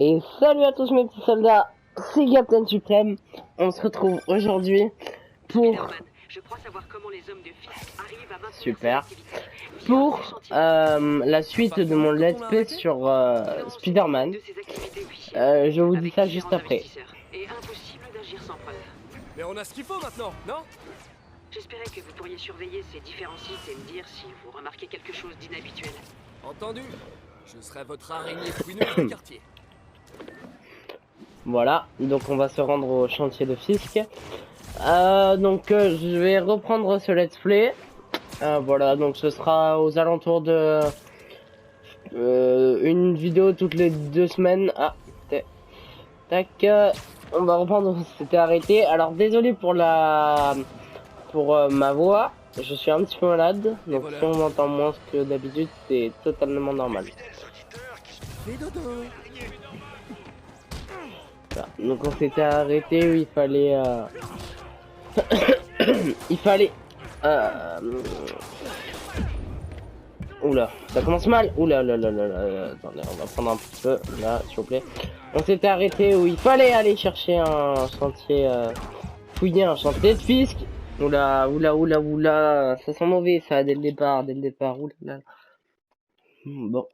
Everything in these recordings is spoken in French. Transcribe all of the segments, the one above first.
Et salut à tous mes petits soldats, c'est Captain Supreme. On se retrouve aujourd'hui pour... Je crois savoir comment les hommes de Fisk arrivent à maintenir Super. cette activité. Pour la suite de mon let's play sur Spider-Man. Je vous dis ça juste après. Et impossible d'agir sans preuve. Mais on a ce qu'il faut maintenant, non? J'espérais que vous pourriez surveiller ces différents sites et me dire si vous remarquez quelque chose d'inhabituel. Entendu. Je serai votre araignée fouineuse du quartier. Voilà, donc on va se rendre au chantier de Fisk. Je vais reprendre ce let's play. Voilà, donc ce sera aux alentours de une vidéo toutes les 2 semaines. Ah, tac, on va reprendre où c'était arrêté. Alors désolé pour ma voix, je suis un petit peu malade, donc si on m'entend moins que d'habitude, c'est totalement normal. Voilà. Donc on s'était arrêté où il fallait il fallait oula, ça commence mal. Oula là là là là. Attendez, on va prendre un petit peu là, s'il vous plaît. On s'était arrêté où il fallait aller chercher un chantier, fouiller un chantier de Fisk. Oula, ça sent mauvais ça dès le départ, oula. Bon.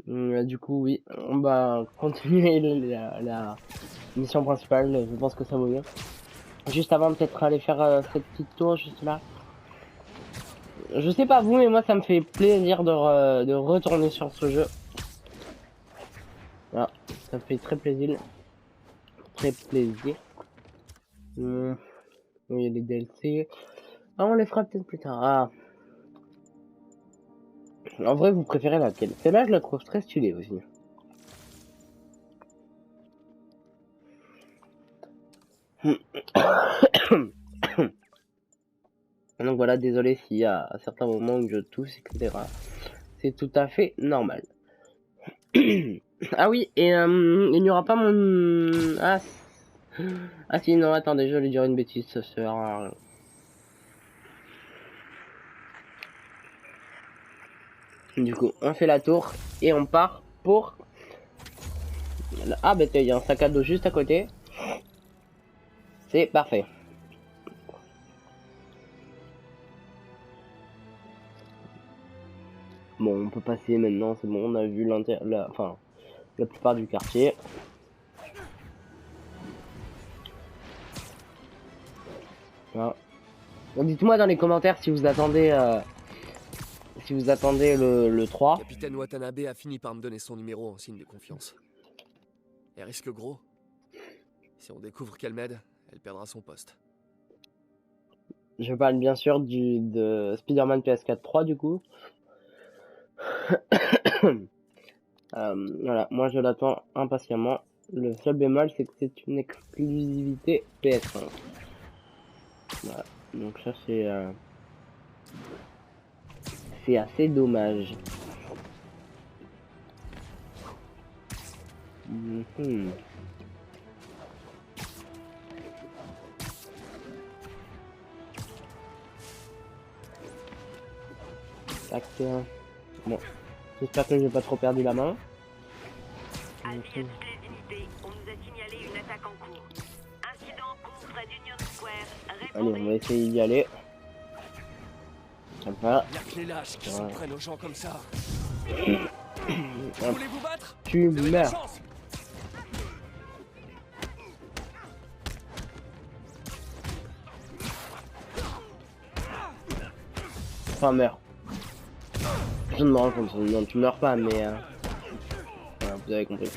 Du coup, oui, on va continuer la mission principale. Je pense que ça vaut mieux. Juste avant, peut-être aller faire cette petite tour juste là. Je sais pas vous, mais moi ça me fait plaisir de retourner sur ce jeu. Voilà, ça me fait très plaisir. Oui, il y a les DLC. Ah, on les fera peut-être plus tard. Ah. En vrai, vous préférez laquelle? Celle-là, je la trouve très stylée aussi. Donc voilà, désolé s'il y a certains moments où je tousse, etc. C'est tout à fait normal. Ah oui, et il n'y aura pas mon... Ah si, non, attendez, je vais dire une bêtise, ça sert à rien. Du coup, on fait la tour et on part pour... Ah bah il y a un sac à dos juste à côté. C'est parfait. Bon, on peut passer maintenant, c'est bon, on a vu la plupart du quartier. Voilà. Dites-moi dans les commentaires si vous attendez le 3. Capitaine Watanabe a fini par me donner son numéro en signe de confiance. Elle risque gros. Si on découvre qu'elle m'aide, elle perdra son poste. Je parle bien sûr de Spider-Man PS4 3 du coup. Voilà, moi je l'attends impatiemment. Le seul bémol c'est que c'est une exclusivité PS5. Voilà, donc ça c'est assez dommage. Tac. Bon, j'espère que j'ai pas trop perdu la main. Avis à toutes les unités, on nous a signalé une attaque en cours. Incident en cours près d'Union Square. Allez, on va essayer d'y aller. Voilà. Y'a que les lâches qui s'en prennent aux gens comme ça. Vous voulez vous battre? Tu meurs. Enfin, meurs. Je ne me rends compte, non, tu meurs pas, mais voilà, vous avez compris.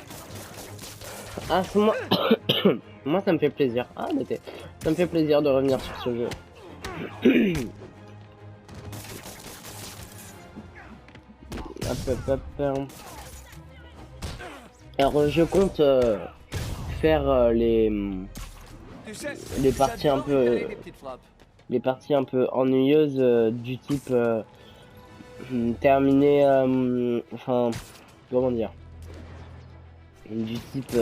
Ah, c'est moi. Moi, ça me fait plaisir. Ah, mais ça me fait plaisir de revenir sur ce jeu. Alors, je compte faire les parties un peu ennuyeuses du type terminer enfin comment dire, du type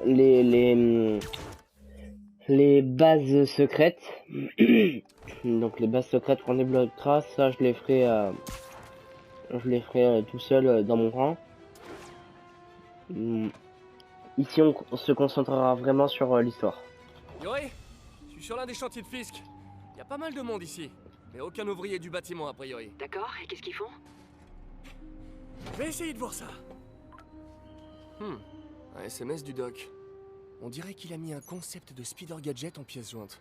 les bases secrètes. Donc les bases secrètes qu'on débloquera, ça je les ferai tout seul dans mon rang. Ici on se concentrera vraiment sur l'histoire. Yori, je suis sur l'un des chantiers de Fisk. Il y a pas mal de monde ici, mais aucun ouvrier du bâtiment a priori. D'accord, et qu'est-ce qu'ils font? Je vais essayer de voir ça. Un SMS du doc. On dirait qu'il a mis un concept de speeder gadget en pièce jointe.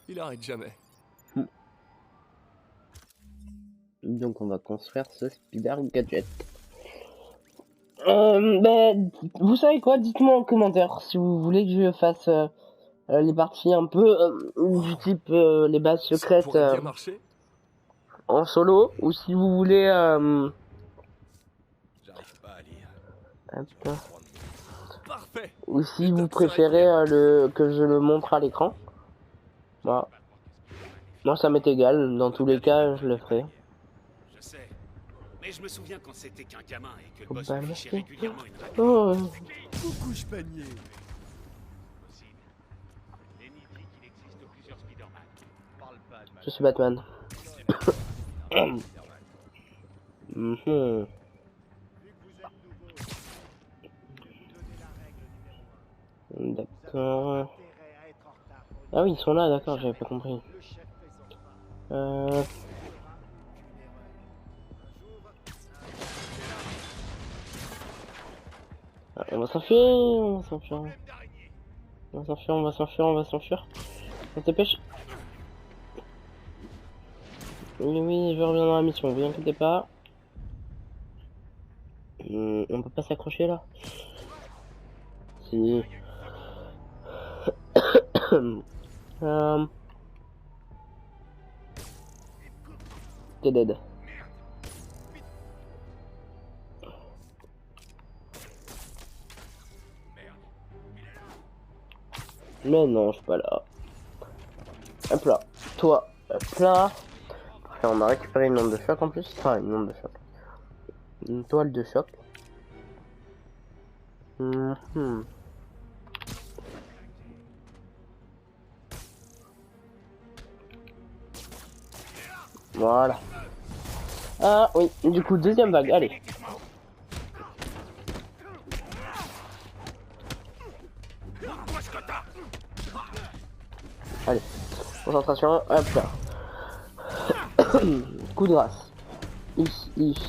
Il arrête jamais. Donc on va construire ce speeder gadget. Vous savez quoi? Dites-moi en commentaire si vous voulez que je fasse les parties un peu du type les bases secrètes Ça pourrait bien marcher. en solo, ou si vous voulez J'arrive pas à lire. hop, Parfait. ou si vous préférez que je le montre à l'écran. Voilà. Moi ça m'est égal, dans tous les cas je le ferai. Je sais. Mais je me souviens quand c'était qu'un gamin et que le Faut boss pas affichait lâcher. régulièrement une réponse. Oh, Couche panier. Possible. Lenny dit qu'il existe plusieurs Spider-Man. Parle pas de je suis Batman. Spider-Man. Mhm. D'accord. Ah oui, ils sont là, d'accord, j'avais pas compris. Ah, on va s'enfuir, on va s'enfuir. On va s'enfuir, on va s'enfuir, on va s'enfuir. On se dépêche. Oui, oui, je reviens dans la mission, vous inquiétez pas. On peut pas s'accrocher là. Si. T'es dead. Mais non, je suis pas là. Hop là. Toi, hop là. Et on a récupéré une onde de choc en plus. Enfin, une onde de choc. Une toile de choc. Voilà. Ah oui, du coup, deuxième vague, allez. Allez, concentration, hop là. Coup de grâce. Ish.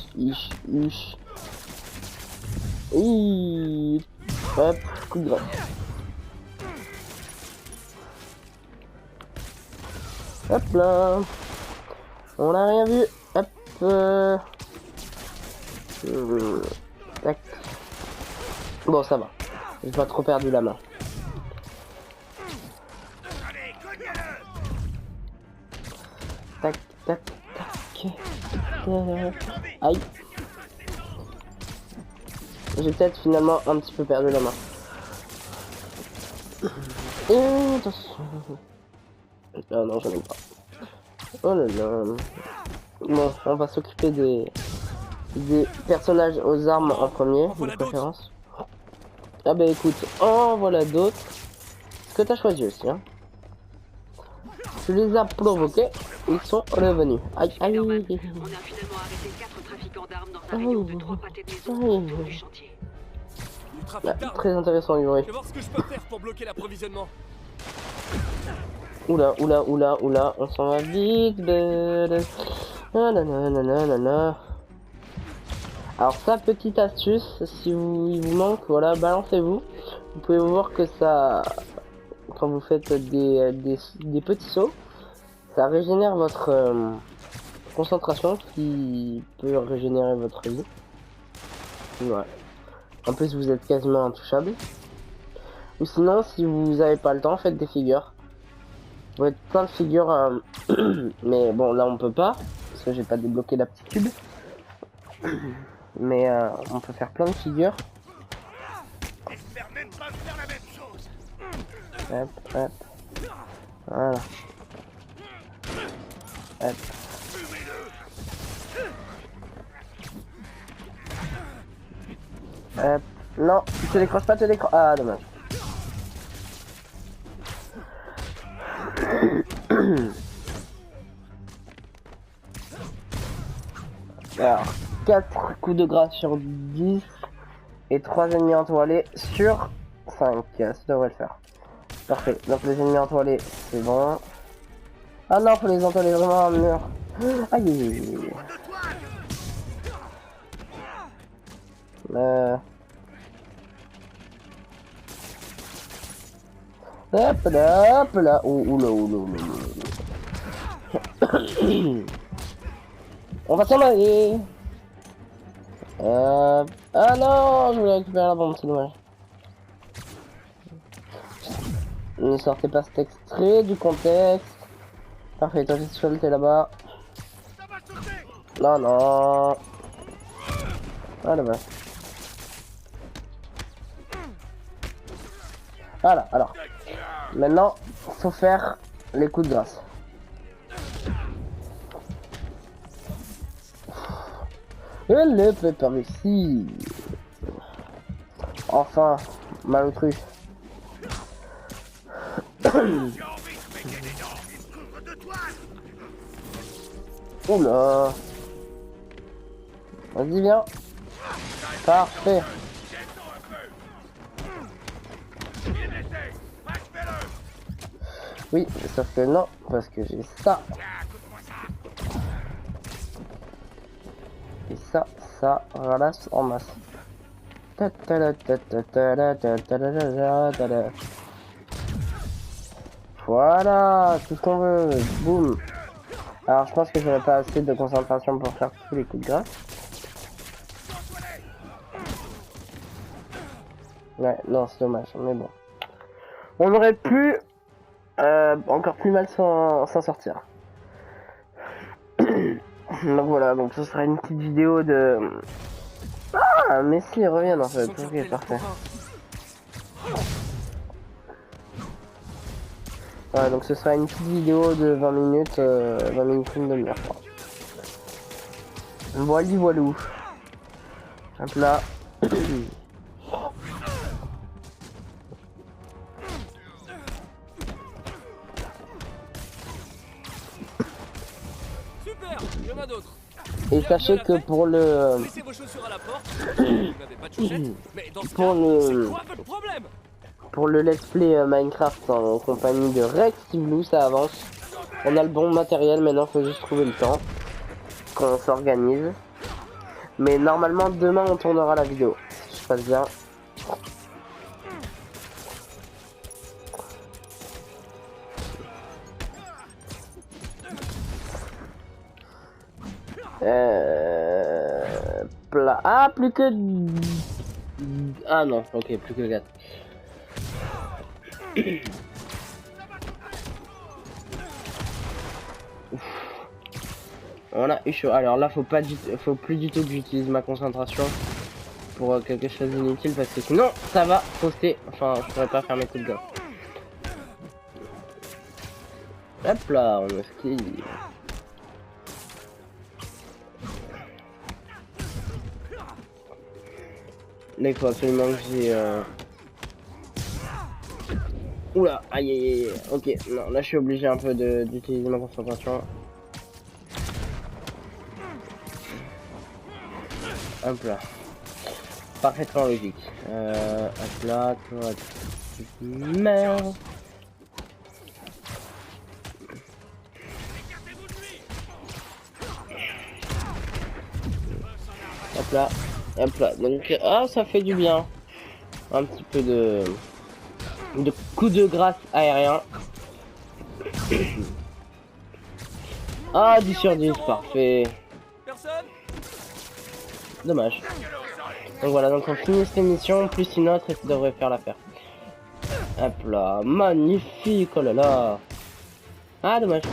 Hop, coup de grâce. Hop là. On n'a rien vu. Hop. Tac. Bon, ça va. J'ai pas trop perdu la main. Tac, tac, tac. Aïe. J'ai peut-être finalement un petit peu perdu la main. Et attention. Ah non, j'en ai pas. Oh là là. Bon, on va s'occuper des personnages aux armes en premier, de préférence. Ah bah écoute, en voilà d'autres. Ce que t'as choisi aussi, hein. Tu les as provoqués, ils sont revenus. Aïe, aïe. On a finalement arrêté 4 trafiquants d'armes dans un rayon de 3 pâtés de maison autour du chantier. Du trafic Bah, d'armes. très intéressant, Yuri. Je vais voir ce que je peux faire pour bloquer l'approvisionnement. Oula, on s'en va vite. Nanana. Alors ça, petite astuce, si vous, il vous manque, voilà, balancez-vous. Vous pouvez voir que ça, quand vous faites des petits sauts, ça régénère votre concentration, qui peut régénérer votre vie. Ouais. En plus, vous êtes quasiment intouchable. Ou sinon, si vous n'avez pas le temps, faites des figures. Vous faites plein de figures, mais bon, là on peut pas, parce que j'ai pas débloqué la petite cube. Mais on peut faire plein de figures. J'espère même pas faire la même chose. Hop. Voilà. Hop. Hop. Non, tu décroches pas, Ah, dommage. Alors, 4 coups de grâce sur 10 et 3 ennemis entoilés sur 5. Ça devrait le faire. Parfait. Donc les ennemis entoilés, c'est bon. Ah non, faut les entoiler vraiment à un mur. Aïe aïe aïe. Hop là, hop là. Oh, oula, oula, oula, oula. On va s'en aller. Ah non, je voulais récupérer la bombe, c'est dommage. Ne sortez pas cet extrait du contexte. Parfait, toi Visual, t'es là-bas. Non, non. Ah là-bas. Voilà, alors. Maintenant, faut faire les coups de grâce. Elle ne peut pas réussir. Enfin, malotru. Oula. Vas-y, viens. Parfait. Oui, sauf que non, parce que j'ai ça. Et ça ralasse en masse. Voilà, tout ce qu'on veut. Boum. Alors je pense que j'aurais pas assez de concentration pour faire tous les coups de grâce. Ouais, non, c'est dommage, mais bon. On aurait pu encore plus mal s'en sortir. Donc voilà, donc ce sera une petite vidéo de... Ah, Messi revient en fait, ok, parfait. Ouais, donc ce sera une petite vidéo de 20 minutes, 20 minutes, une demi-heure. Voilà, voilou. Hop là. Super, il y en a d'autres. Et sachez que pour le... Laissez vos chaussures à la porte. Vous n'avez pas de chaussettes, mais dans ce Pour cas, le- c'est quoi votre problème? Pour le let's play Minecraft en compagnie de Rex Blue, ça avance. On a le bon matériel, maintenant faut juste trouver le temps. Qu'on s'organise. Mais normalement demain on tournera la vidéo. Si je passe bien. Ah, plus que... Ah non, ok, plus que 4. On a eu chaud. Alors là, faut plus du tout que j'utilise ma concentration pour quelque chose d'inutile parce que sinon ça va fausser. Enfin, je pourrais pas faire mes coups de gars. Hop là, on esquive. Là, il faut absolument que j'ai... Oula, aïe aïe aïe. Ok, non, là je suis obligé un peu d'utiliser ma concentration. Hop là. Parfaitement logique. Hop là, toi, tu meurs. Hop là, hop là. Donc, ah, ça fait du bien. Un petit peu de coups de grâce aérien. Ah, 10 sur 10, parfait. Personne? Dommage. Donc voilà, donc on finit cette émission, plus une autre et ça devrait faire l'affaire. Hop là, magnifique, oh là là. Ah, dommage.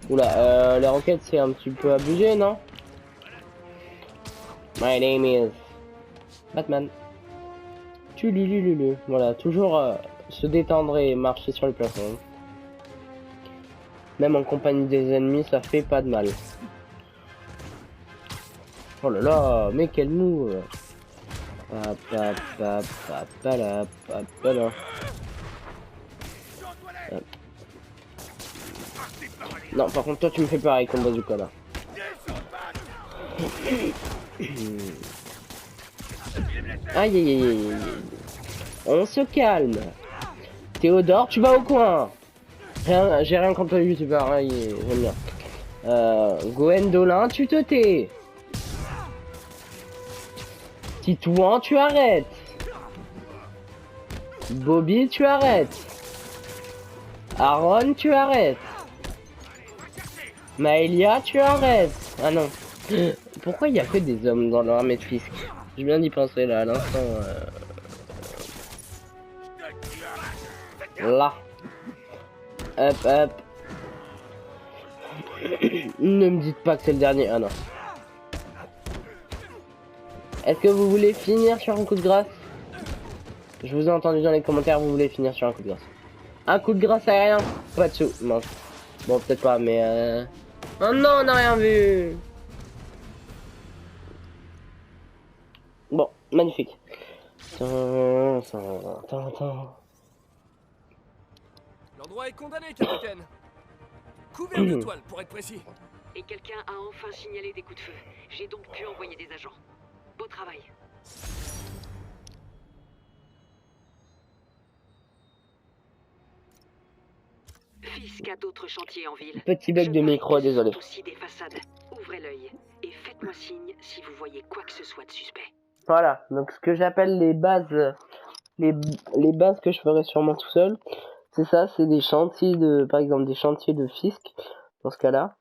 Oula, les roquettes c'est un petit peu abusé, non? My name is Batman. Tululululu. Voilà, toujours se détendre et marcher sur le plafond. Même en compagnie des ennemis, ça fait pas de mal. Oh là là, mais quel mou! Hop là. Non, par contre, toi, tu me fais pareil comme bazooka là. Aïe aïe aïe aïe aïe. On se calme. Théodore, tu vas au coin. Rien, j'ai rien contre le youtubeur, hein, j'aime bien. Gwendolyn, tu te tais. Titouan, tu arrêtes. Bobby, tu arrêtes. Aaron, tu arrêtes. Maëlia, tu arrêtes. Ah non. Pourquoi il y a que des hommes dans l'armée de Fisk? J'ai bien d'y penser là à l'instant. Là. Hop hop. Ne me dites pas que c'est le dernier. Ah non. Est-ce que vous voulez finir sur un coup de grâce? Je vous ai entendu dans les commentaires, vous voulez finir sur un coup de grâce. Un coup de grâce aérien? Pas de sous. Non. Bon, peut-être pas, mais oh non, on n'a rien vu. Bon, magnifique. L'endroit est condamné, capitaine. Couvert de toile, pour être précis. Et quelqu'un a enfin signalé des coups de feu. J'ai donc pu envoyer des agents. Beau travail. Fisk a d'autres chantiers en ville. Petit bug de micro, désolé. Aussi des façades. Ouvrez l'œil et faites-moi signe si vous voyez quoi que ce soit de suspect. Voilà, donc ce que j'appelle les bases, les bases que je ferai sûrement tout seul, c'est ça, c'est des chantiers de, par exemple des chantiers de Fisk, dans ce cas-là.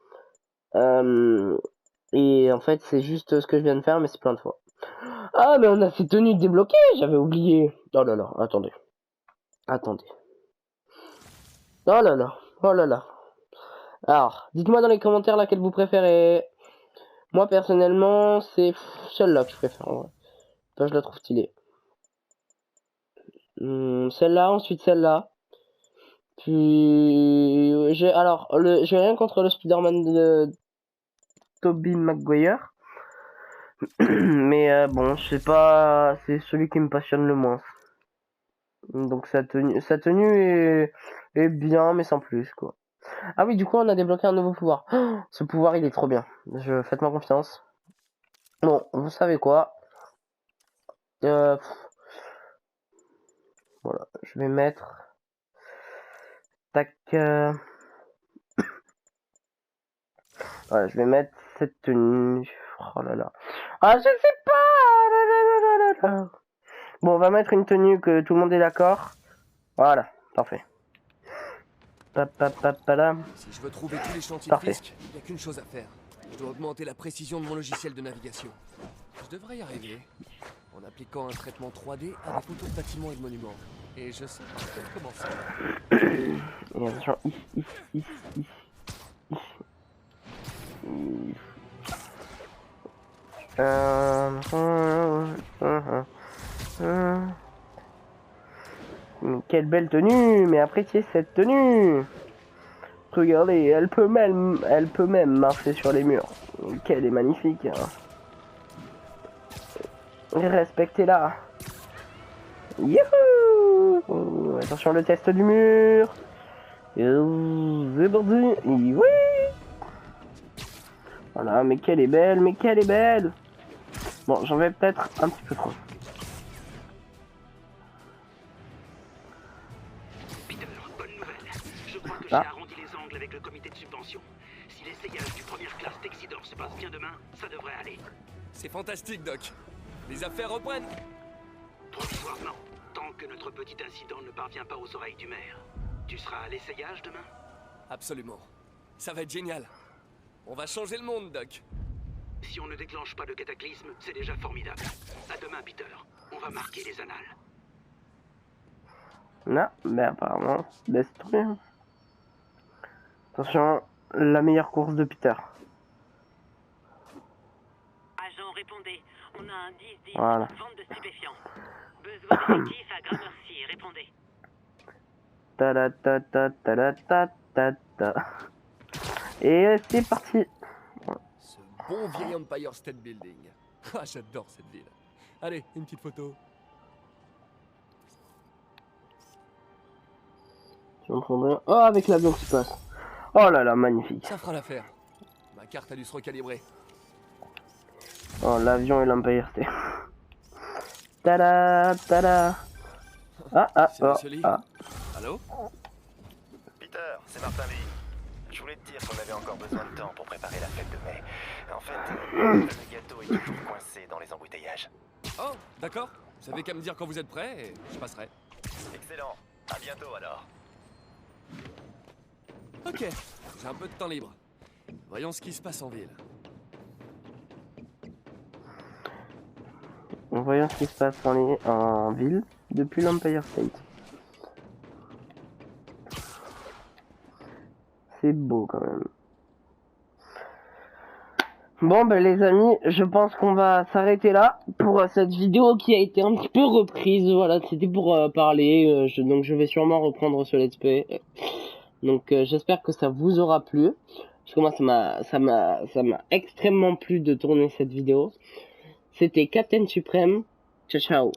Et en fait, c'est juste ce que je viens de faire, mais c'est plein de fois. Ah, mais on a ces tenues débloquées, j'avais oublié. Oh là là, attendez. Oh là là, oh là là. Alors, dites-moi dans les commentaires laquelle vous préférez. Moi, personnellement, c'est celle-là que je préfère, en vrai. Enfin, je la trouve stylée. Celle-là, ensuite celle-là. Puis, j'ai rien contre le Spider-Man de Tobey Maguire. Mais bon, je sais pas, c'est celui qui me passionne le moins. Donc sa tenue est bien, mais sans plus, quoi. Ah oui, du coup, on a débloqué un nouveau pouvoir. Oh, ce pouvoir, il est trop bien. Faites-moi confiance. Bon, vous savez quoi? Voilà, je vais mettre... Tac... Voilà, je vais mettre cette tenue. Oh là là. Ah, je sais pas. Bon, on va mettre une tenue que tout le monde est d'accord. Voilà, parfait. Si je veux trouver tous les chantiers Parfait. de Fisk, il n'y a qu'une chose à faire. Je dois augmenter la précision de mon logiciel de navigation. Je devrais y arriver, en appliquant un traitement 3D à des photos de bâtiments et de monuments. Et je sais comment ça va. Et attention, Mais quelle belle tenue, mais appréciez cette tenue. Regardez, elle peut même marcher sur les murs. Qu'elle est magnifique. Hein. Respectez-la. Youhou! Attention le test du mur. C'est parti. Oui. Voilà, mais qu'elle est belle, Bon, j'en vais peut-être un petit peu trop. Peter, bonne nouvelle. Je crois que j'ai arrondi les angles avec le comité de subvention. Si l'essayage du première classe Texidor se passe bien demain, ça devrait aller. C'est fantastique, Doc. Les affaires reprennent. Provisoirement, tant que notre petit incident ne parvient pas aux oreilles du maire. Tu seras à l'essayage demain? Absolument. Ça va être génial. On va changer le monde, Doc. Si on ne déclenche pas de cataclysme, c'est déjà formidable. À demain, Peter. On va marquer les annales. Non, mais apparemment, laisse tomber. Attention, la meilleure course de Peter. Agent, répondez. On a un 10-10. Voilà. Vente de stupéfiants. Besoin d'effectifs à Gramercy. Répondez. Et c'est parti. Ce bon vieil Empire State Building. Ah, j'adore cette ville. Allez, une petite photo. Oh, avec l'avion qui passe. Oh là là, magnifique. Ça fera l'affaire. Ma carte a dû se recalibrer. Oh, l'avion et l'Empire State. Tada, tada. C'est Monsieur Lee. Allô? Peter, c'est Martin Lee. Je voulais te dire qu'on avait encore besoin de temps pour préparer la fête de mai. En fait, le gâteau est toujours coincé dans les embouteillages. Oh, d'accord. Vous savez qu'à me dire quand vous êtes prêt et je passerai. Excellent. À bientôt alors. Ok, j'ai un peu de temps libre. Voyons ce qui se passe en ville. On voit ce qui se passe en ville depuis l'Empire State. C'est beau quand même. Bon ben les amis, je pense qu'on va s'arrêter là pour cette vidéo qui a été un petit peu reprise. Voilà, c'était pour parler. Donc je vais sûrement reprendre ce let's play. Donc j'espère que ça vous aura plu. Parce que moi ça m'a extrêmement plu de tourner cette vidéo. C'était Captain Suprême. Ciao ciao.